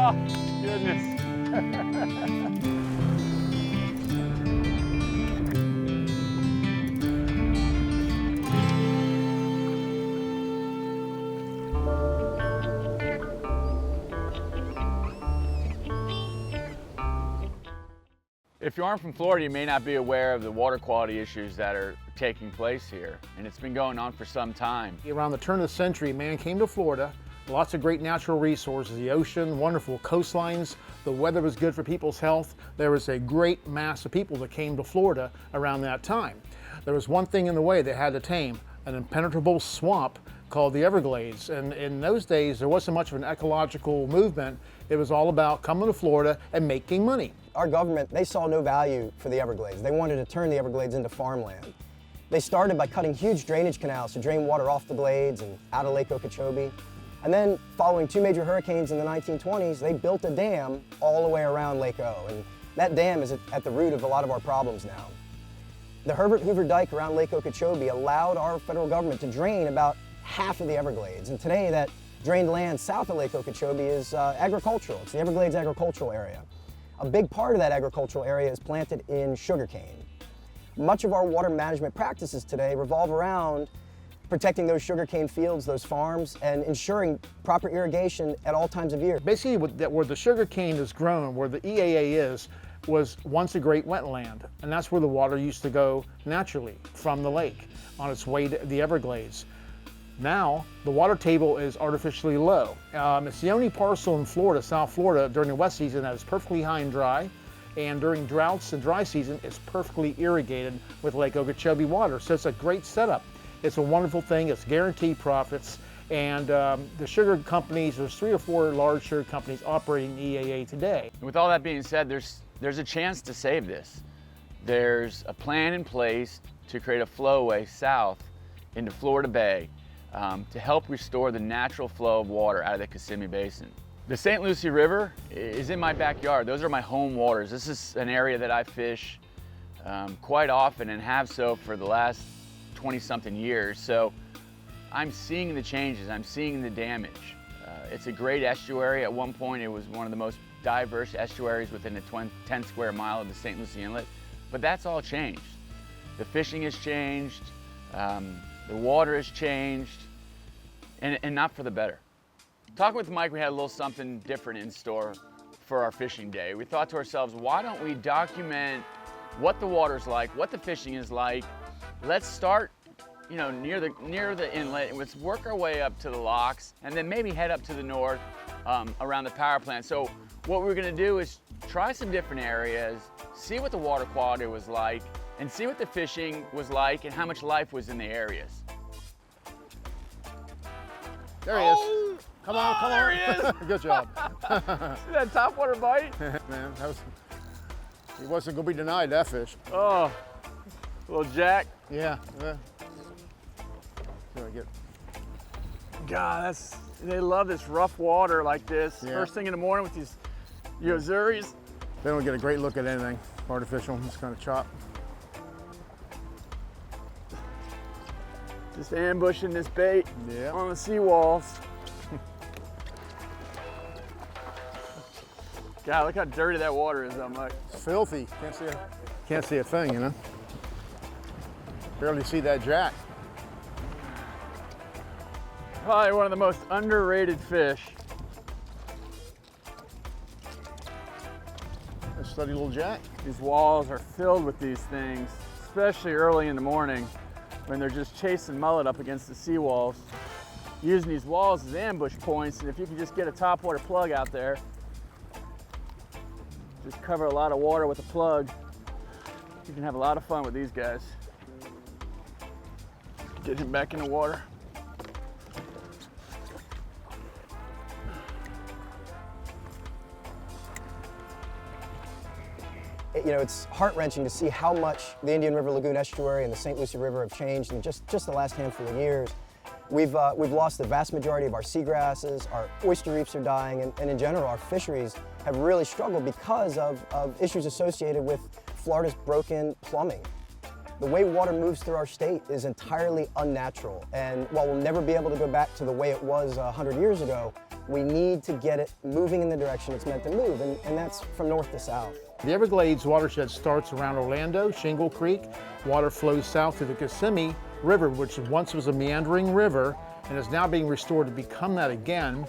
Oh, goodness. If you aren't from Florida, you may not be aware of the water quality issues that are taking place here, and it's been going on for some time. Around the turn of the century, man came to Florida, lots of great natural resources, the ocean, wonderful coastlines, the weather was good for people's health. There was a great mass of people that came to Florida around that time. There was one thing in the way they had to tame, an impenetrable swamp called the Everglades. And in those days, there wasn't much of an ecological movement. It was all about coming to Florida and making money. Our government, they saw no value for the Everglades. They wanted to turn the Everglades into farmland. They started by cutting huge drainage canals to drain water off the Glades and out of Lake Okeechobee. And then, following two major hurricanes in the 1920s, they built a dam all the way around Lake O. And that dam is at the root of a lot of our problems now. The Herbert Hoover Dike around Lake Okeechobee allowed our federal government to drain about half of the Everglades. And today, that drained land south of Lake Okeechobee is agricultural. It's the Everglades agricultural area. A big part of that agricultural area is planted in sugarcane. Much of our water management practices today revolve around protecting those sugarcane fields, those farms, and ensuring proper irrigation at all times of year. Basically, where the sugarcane is grown, where the EAA is, was once a great wetland, and that's where the water used to go naturally from the lake on its way to the Everglades. Now, the water table is artificially low. It's the only parcel in Florida, South Florida, during the wet season that is perfectly high and dry, and during droughts and dry season, it's perfectly irrigated with Lake Okeechobee water. So it's a great setup. It's a wonderful thing. It's guaranteed profits. And the sugar companies, there's 3 or 4 large sugar companies operating EAA today. With all that being said, there's a chance to save this. There's a plan in place to create a flowway south into Florida Bay to help restore the natural flow of water out of the Kissimmee Basin. The St. Lucie River is in my backyard. Those are my home waters. This is an area that I fish quite often and have so for the last 20-something years. So I'm seeing the changes, I'm seeing the damage. It's a great estuary. At one point, it was one of the most diverse estuaries within a 10 square mile of the St. Lucie Inlet, but that's all changed. The fishing has changed, the water has changed, and not for the better. Talking with Mike, we had a little something different in store for our fishing day. We thought to ourselves, why don't we document what the water's like, what the fishing is like. Let's start, near the inlet, and let's work our way up to the locks, and then maybe head up to the north around the power plant. So what we're gonna do is try some different areas, see what the water quality was like, and see what the fishing was like and how much life was in the areas. There he is. Come on. There he is. Good job. See that topwater bite? Man, he wasn't gonna be denied that fish. Oh, little jack. Yeah. See what I get. God, they love this rough water like this. Yeah. First thing in the morning with these estuaries. They don't get a great look at anything artificial. Just kind of chop. Just ambushing this bait Yeah. on the seawalls. God, look how dirty that water is, though, Mike. It's filthy. Can't see a thing, Barely see that jack. Probably one of the most underrated fish. A steady little jack. These walls are filled with these things, especially early in the morning when they're just chasing mullet up against the seawalls. Using these walls as ambush points, and if you can just get a topwater plug out there, just cover a lot of water with a plug, you can have a lot of fun with these guys. Get him back in the water. It's heart-wrenching to see how much the Indian River Lagoon Estuary and the St. Lucie River have changed in just the last handful of years. We've lost the vast majority of our seagrasses, our oyster reefs are dying, and in general, our fisheries have really struggled because of issues associated with Florida's broken plumbing. The way water moves through our state is entirely unnatural. And while we'll never be able to go back to the way it was 100 years ago, we need to get it moving in the direction it's meant to move, and that's from north to south. The Everglades watershed starts around Orlando, Shingle Creek. Water flows south through the Kissimmee River, which once was a meandering river and is now being restored to become that again.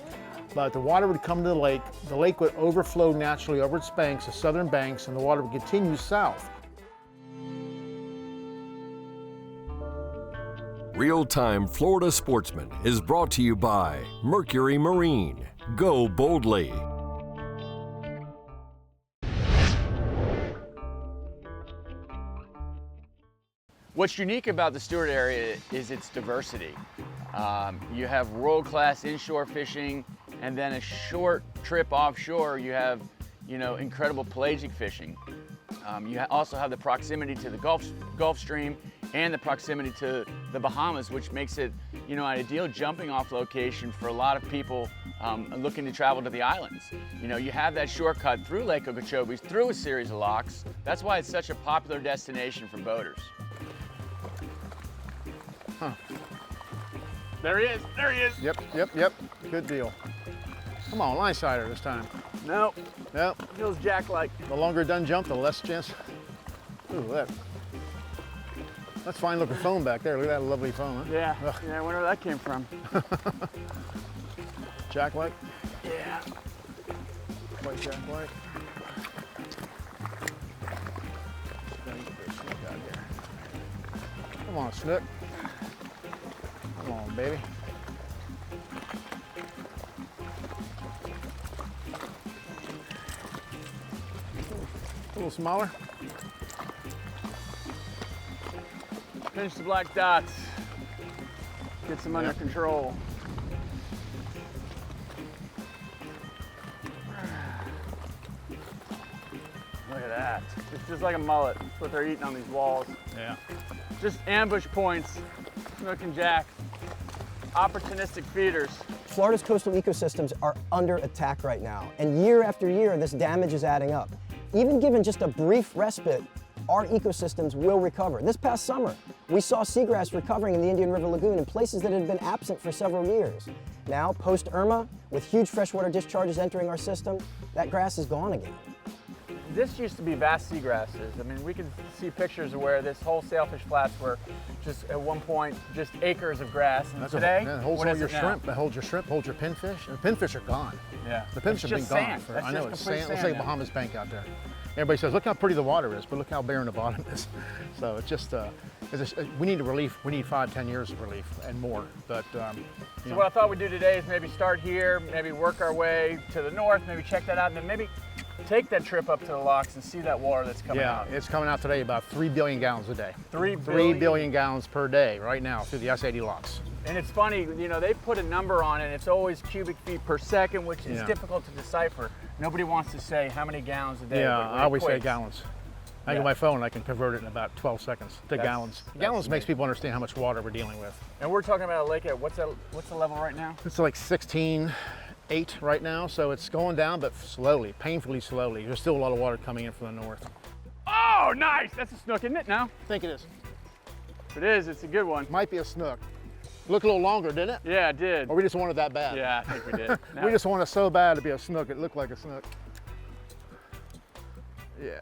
But the water would come to the lake would overflow naturally over its banks, the southern banks, and the water would continue south. Real-Time Florida Sportsman is brought to you by Mercury Marine. Go boldly. What's unique about the Stewart area is its diversity. You have world-class inshore fishing, and then a short trip offshore, you have, incredible pelagic fishing. You also have the proximity to the Gulf Stream and the proximity to the Bahamas, which makes it, an ideal jumping off location for a lot of people looking to travel to the islands. You have that shortcut through Lake Okeechobee, through a series of locks. That's why it's such a popular destination for boaters. Huh. There he is, there he is. Yep. Good deal. Come on, line sider this time. Nope. Yep. Feels jack-like. The longer it doesn't jump, the less chance. Ooh, that's fine looking foam back there. Look at that lovely foam, huh? Yeah, Ugh. I wonder where that came from. Jack-like? Yeah. Quite jack-like. Come on, snook. Come on, baby. A little smaller. Pinch the black dots. Get them under control. Look at that. It's just like a mullet. That's what they're eating on these walls. Yeah. Just ambush points. Snook and jack. Opportunistic feeders. Florida's coastal ecosystems are under attack right now, and year after year, this damage is adding up. Even given just a brief respite, our ecosystems will recover. This past summer, we saw seagrass recovering in the Indian River Lagoon in places that had been absent for several years. Now, post-Irma, with huge freshwater discharges entering our system, that grass is gone again. This used to be vast seagrasses. I mean, we can see pictures of where this whole sailfish flats were just at one point just acres of grass. And today, that holds all your shrimp. That holds your shrimp, holds your pinfish. And the pinfish are gone. Yeah. The pinfish have been gone. I know it's sand. Looks like Bahamas Bank out there. Everybody says, look how pretty the water is, but look how barren the bottom is. So it's just, we need relief. We need 5-10 years of relief and more. But so what I thought we'd do today is maybe start here, maybe work our way to the north, maybe check that out, and then maybe take that trip up to the locks and see that water that's coming out. Yeah, it's coming out today about 3 billion gallons a day. 3 billion gallons per day right now through the S80 locks. And it's funny, they put a number on it. It's always cubic feet per second, which is difficult to decipher. Nobody wants to say how many gallons a day. Yeah, I always say gallons. I get my phone and I can convert it in about 12 seconds to gallons. Gallons makes people understand how much water we're dealing with. And we're talking about a lake at what's the level right now? It's like 16.8 right now, so it's going down, but slowly, painfully slowly. There's still a lot of water coming in from the north. Oh, nice! That's a snook, isn't it? No? I think it is. If it is, it's a good one. Might be a snook. Looked a little longer, didn't it? Yeah, it did. Or we just wanted that bad? Yeah, I think we did. We just wanted so bad to be a snook, it looked like a snook. Yeah.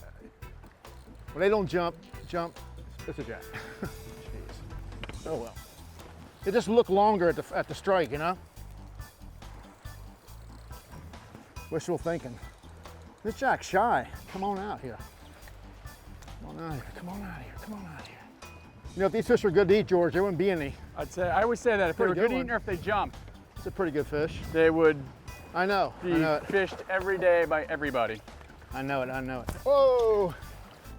When they don't jump, it's a jack. Jeez. Oh well. It just looked longer at the strike, Wishful thinking. This jack's shy. Come on out here. Come on out here. Come on out here. Come on out here. If these fish are good to eat, George, there wouldn't be any. I always say that if they were good one. eating or if they jumped, It's a pretty good fish. they would I know be it. fished every day by everybody. I know it. Whoa!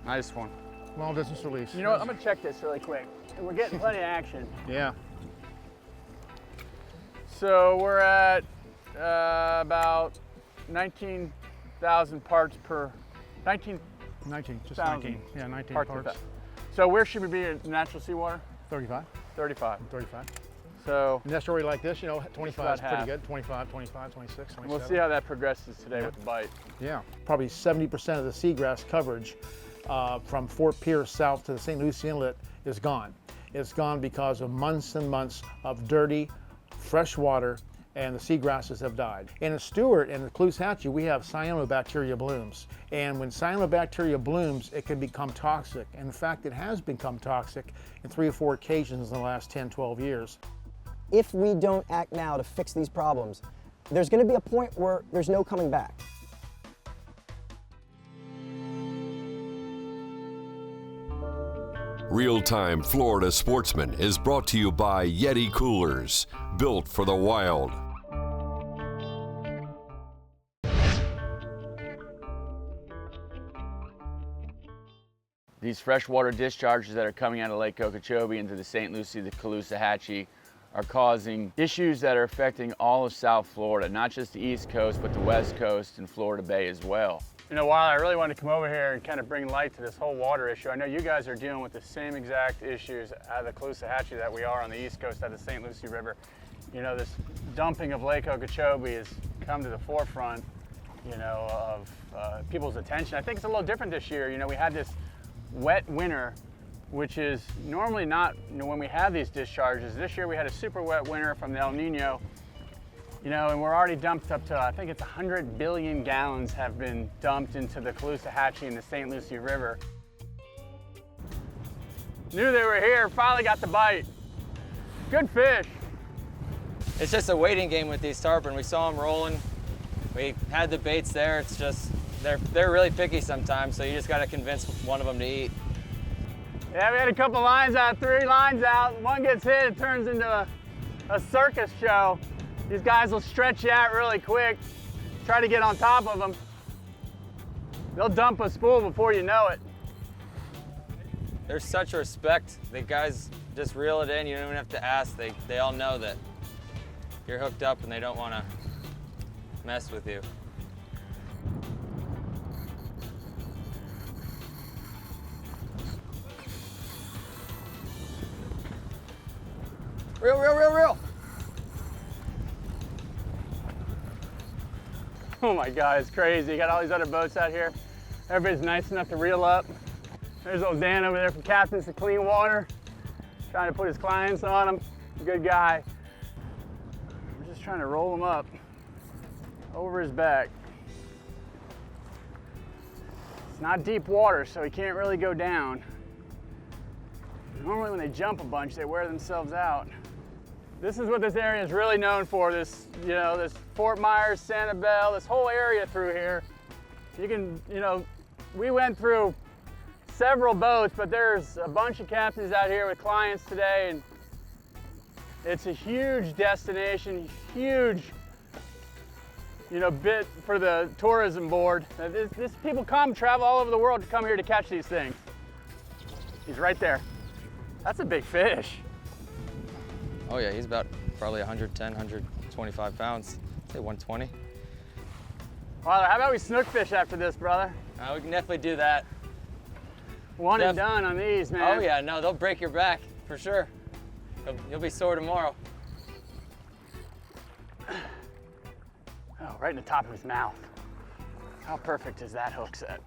Nice one. Long distance release. You know what? I'm gonna check this really quick. We're getting plenty of action. Yeah. So we're at about 19,000 parts per 19. 19, just 1,000 19. Yeah, 19 parts per parts. thousand. So where should we be in natural seawater? 35. 35. 35. So In an estuary like this, 25 is about pretty half. good. 25, 26, 27. we'll see how that progresses today with the bite. Yeah. Probably 70% of the seagrass coverage from Fort Pierce south to the St. Lucie Inlet is gone. It's gone because of months and months of dirty, fresh water, and the seagrasses have died. In a Stewart and the Caloosahatchee, we have cyanobacteria blooms. And when cyanobacteria blooms, it can become toxic. In fact, it has become toxic in 3 or 4 occasions in the last 10, 12 years. If we don't act now to fix these problems, there's going to be a point where there's no coming back. Real-Time Florida Sportsman is brought to you by Yeti Coolers, built for the wild. These freshwater discharges that are coming out of Lake Okeechobee into the St. Lucie, the Caloosahatchee, are causing issues that are affecting all of South Florida, not just the East Coast, but the West Coast and Florida Bay as well. You know, while I really wanted to come over here and kind of bring light to this whole water issue, I know you guys are dealing with the same exact issues at the Caloosahatchee that we are on the East Coast at the St. Lucie River. You know, this dumping of Lake Okeechobee has come to the forefront, you know, of people's attention. I think it's a little different this year. You know, we had this wet winter, which is normally not, you know, when we have these discharges. This year we had a super wet winter from the El Nino, you know, and we're already dumped up to, I think it's 100 billion gallons have been dumped into the Caloosahatchee and the St. Lucie River. Knew they were here, finally got the bite. Good fish. It's just a waiting game with these tarpon. We saw them rolling. We had the baits there. It's just, they're really picky sometimes, so you just got to convince one of them to eat. Yeah, we had a couple lines out, 3 lines out. One gets hit, it turns into a circus show. These guys will stretch you out really quick, try to get on top of them. They'll dump a spool before you know it. There's such respect. The guys just reel it in. You don't even have to ask. They all know that you're hooked up and they don't want to mess with you. Reel, reel, reel, reel. Oh my God, it's crazy. You got all these other boats out here. Everybody's nice enough to reel up. There's old Dan over there from Captains to Clean Water, trying to put his clients on him. Good guy. We're just trying to roll him up over his back. It's not deep water, so he can't really go down. Normally when they jump a bunch, they wear themselves out. This is what this area is really known for. This, you know, this Fort Myers, Sanibel, this whole area through here. You can, you know, we went through several boats, but there's a bunch of captains out here with clients today, and it's a huge destination, huge, you know, bit for the tourism board. This people come, travel all over the world to come here to catch these things. He's right there. That's a big fish. Oh yeah, he's about probably 110, 125 pounds. I'd say 120. Well, how about we snook fish after this, brother? We can definitely do that. One and done on these, man. Oh yeah, no, they'll break your back for sure. You'll be sore tomorrow. Oh, right in the top of his mouth. How perfect is that hook set?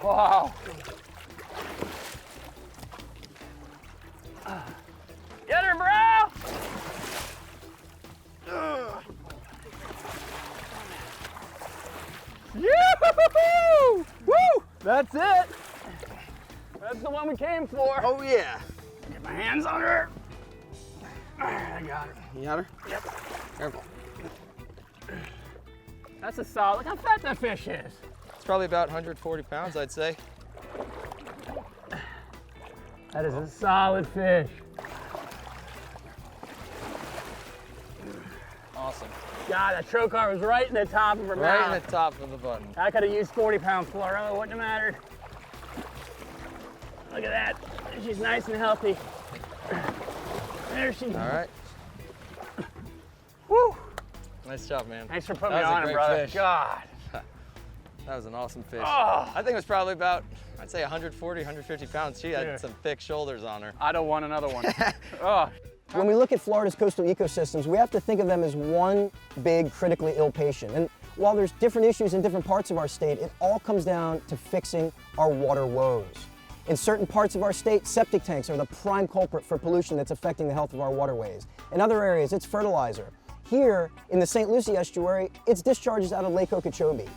Wow. Get her, bro! Yoo-hoo-hoo-hoo! Woo! That's it. That's the one we came for. Oh yeah. Get my hands on her. I got her. You got her? Yep. Careful. That's a solid. Look how fat that fish is. It's probably about 140 pounds, I'd say. That is a solid fish. Awesome. God, that trocar was right in the top of her mouth. Right in the top of the button. I could have used 40-pound fluoro. Wouldn't have mattered. Look at that. She's nice and healthy. There she is. All right. Woo! Nice job, man. Thanks for putting me That was a on it, great brother. fish. God. That was an awesome fish. Oh. I think it was probably about, I'd say 140, 150 pounds. She had some thick shoulders on her. I don't want another one. Oh. When we look at Florida's coastal ecosystems, we have to think of them as one big critically ill patient. And while there's different issues in different parts of our state, it all comes down to fixing our water woes. In certain parts of our state, septic tanks are the prime culprit for pollution that's affecting the health of our waterways. In other areas, it's fertilizer. Here, in the St. Lucie estuary, it's discharges out of Lake Okeechobee.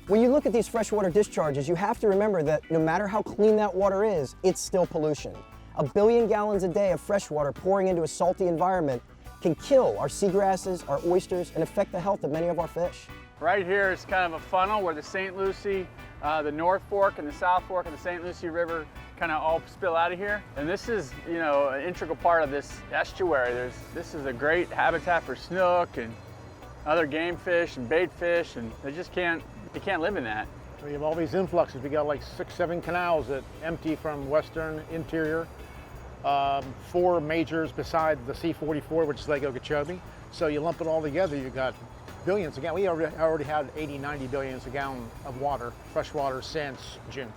When you look at these freshwater discharges, you have to remember that no matter how clean that water is, it's still pollution. 1 billion gallons a day of fresh water pouring into a salty environment can kill our seagrasses, our oysters, and affect the health of many of our fish. Right here is kind of a funnel where the St. Lucie, the North Fork and the South Fork of the St. Lucie River kind of all spill out of here. And this is, you know, an integral part of this estuary. This is a great habitat for snook and other game fish and bait fish, and they can't live in that. We have all these influxes. We got like 6, 7 canals that empty from western interior. 4 majors beside the C-44, which is Lake Okeechobee. So you lump it all together, you got billions of gallons. We already had 80, 90 billions of gallons of water, fresh water, since June.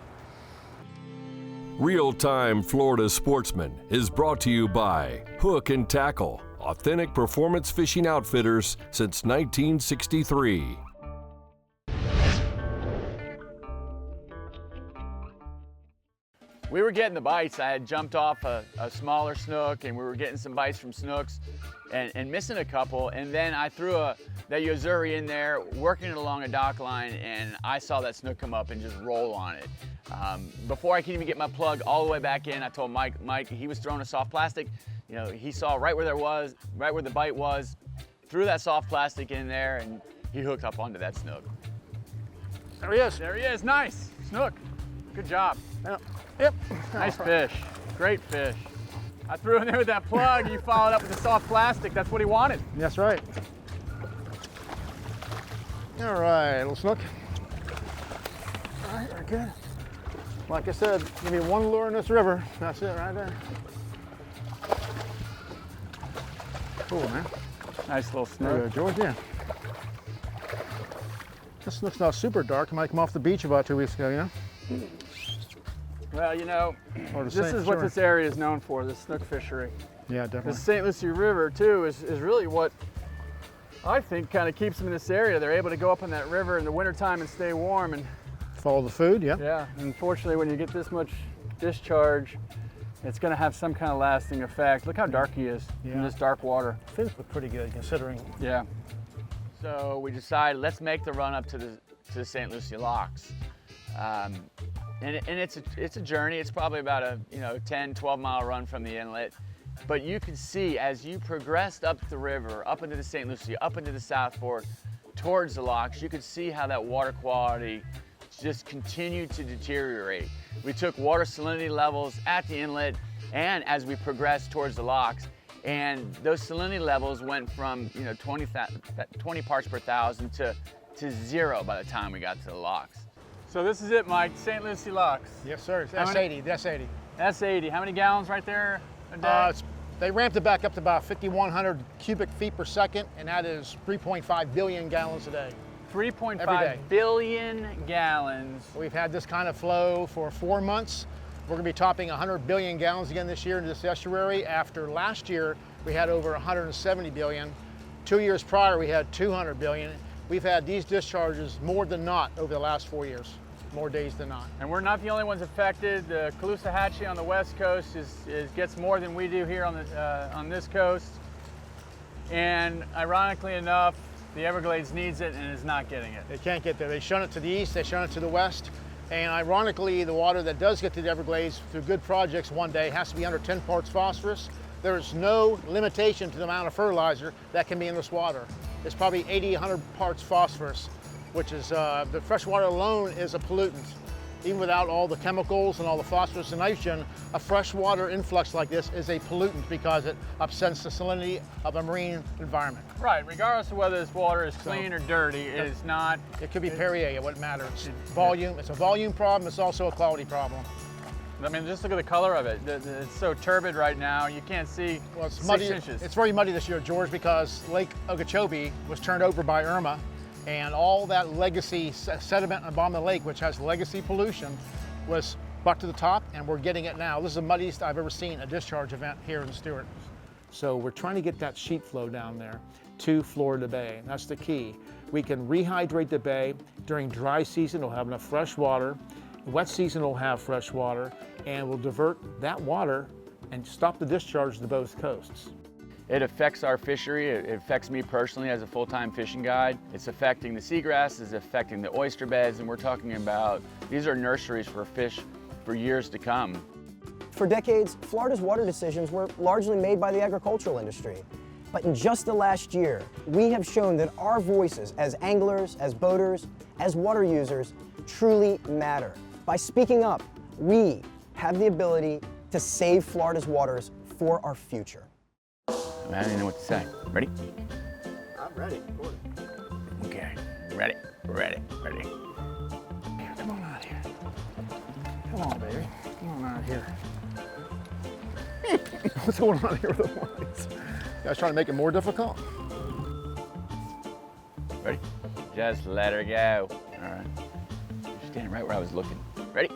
Real-Time Florida Sportsman is brought to you by Hook and Tackle, authentic performance fishing outfitters since 1963. We were getting the bites. I had jumped off a smaller snook, and we were getting some bites from snooks and missing a couple. And then I threw that Yozuri in there, working it along a dock line, and I saw that snook come up and just roll on it. Before I could even get my plug all the way back in, I told Mike, he was throwing a soft plastic. You know, he saw right where the bite was, threw that soft plastic in there, and he hooked up onto that snook. There he is. There he is, nice, snook, good job. Yep. Nice fish, great fish. I threw in there with that plug, you followed up with the soft plastic, that's what he wanted. That's right. All right, little snook. All right, very good. Like I said, give me one lure in this river. That's it right there. Cool, man. Nice little There you snook. go, George, yeah. This snook's not super dark. It might come off the beach about 2 weeks ago, you know? Well, you know, Or the this same, is what sure. this area is known for, the snook fishery. Yeah, The definitely. St. Lucie River, too, is really what I think kind of keeps them in this area. They're able to go up in that river in the wintertime and stay warm. And Follow the food, yeah. yeah, unfortunately, when you get this much discharge, it's going to have some kind of lasting effect. Look how dark he is in Yeah. this dark water. Fins look pretty good considering. Yeah. So we decided, let's make the run up to the St. Lucie locks. And it's a journey. It's probably about a 10, 12 mile run from the inlet. But you can see as you progressed up the river, up into the St. Lucie, up into the South Fork, towards the locks, you could see how that water quality just continued to deteriorate. We took water salinity levels at the inlet and as we progressed towards the locks, and those salinity levels went from 20 parts per thousand to 0 by the time we got to the locks. So this is it, Mike, St. Lucie locks. Yes, sir. It's How many- S80. That's 80. S80, how many gallons right there a day? They ramped it back up to about 5,100 cubic feet per second, and that is 3.5 billion gallons a day. 3.5 every day. billion gallons. We've had this kind of flow for 4 months. We're going to be topping 100 billion gallons again this year in this estuary. After last year, we had over 170 billion. 2 years prior, we had 200 billion. We've had these discharges more than not over the last 4 years, more days than not. And we're not the only ones affected. The Caloosahatchee on the west coast gets more than we do here on this coast. And ironically enough, the Everglades needs it and is not getting it. They can't get there. They shun it to the east, they shun it to the west. And ironically, the water that does get to the Everglades through good projects one day has to be under 10 parts phosphorus. There is no limitation to the amount of fertilizer that can be in this water. It's probably 80, 100 parts phosphorus, which is, the fresh water alone is a pollutant. Even without all the chemicals and all the phosphorus and nitrogen, a freshwater influx like this is a pollutant because it upsets the salinity of a marine environment. Right, regardless of whether this water is clean or dirty, it is not. It could be Perrier, it wouldn't matter. It's volume, it's a volume problem, it's also a quality problem. I mean, just look at the color of it. It's so turbid right now, you can't see Well, it's 6 muddy. inches. It's very muddy this year, George, because Lake Okeechobee was turned over by Irma, and all that legacy sediment on the bottom of the lake, which has legacy pollution, was buck to the top, and we're getting it now. This is the muddiest I've ever seen a discharge event here in Stewart. So we're trying to get that sheet flow down there to Florida Bay. That's the key. We can rehydrate the bay. During dry season, we'll have enough fresh water. Wet season will have fresh water, and we'll divert that water and stop the discharge to both coasts. It affects our fishery. It affects me personally as a full-time fishing guide. It's affecting the seagrass, it's affecting the oyster beds, and we're talking about, these are nurseries for fish for years to come. For decades, Florida's water decisions were largely made by the agricultural industry. But in just the last year, we have shown that our voices as anglers, as boaters, as water users truly matter. By speaking up, we have the ability to save Florida's waters for our future. I don't even know what to say. Ready? I'm ready. Okay. Ready. Come on out here. Come on, baby. Come on out here. What's going on here with the lines? You guys trying to make it more difficult? Ready? Just let her go. All right. You're standing right where I was looking. Ready?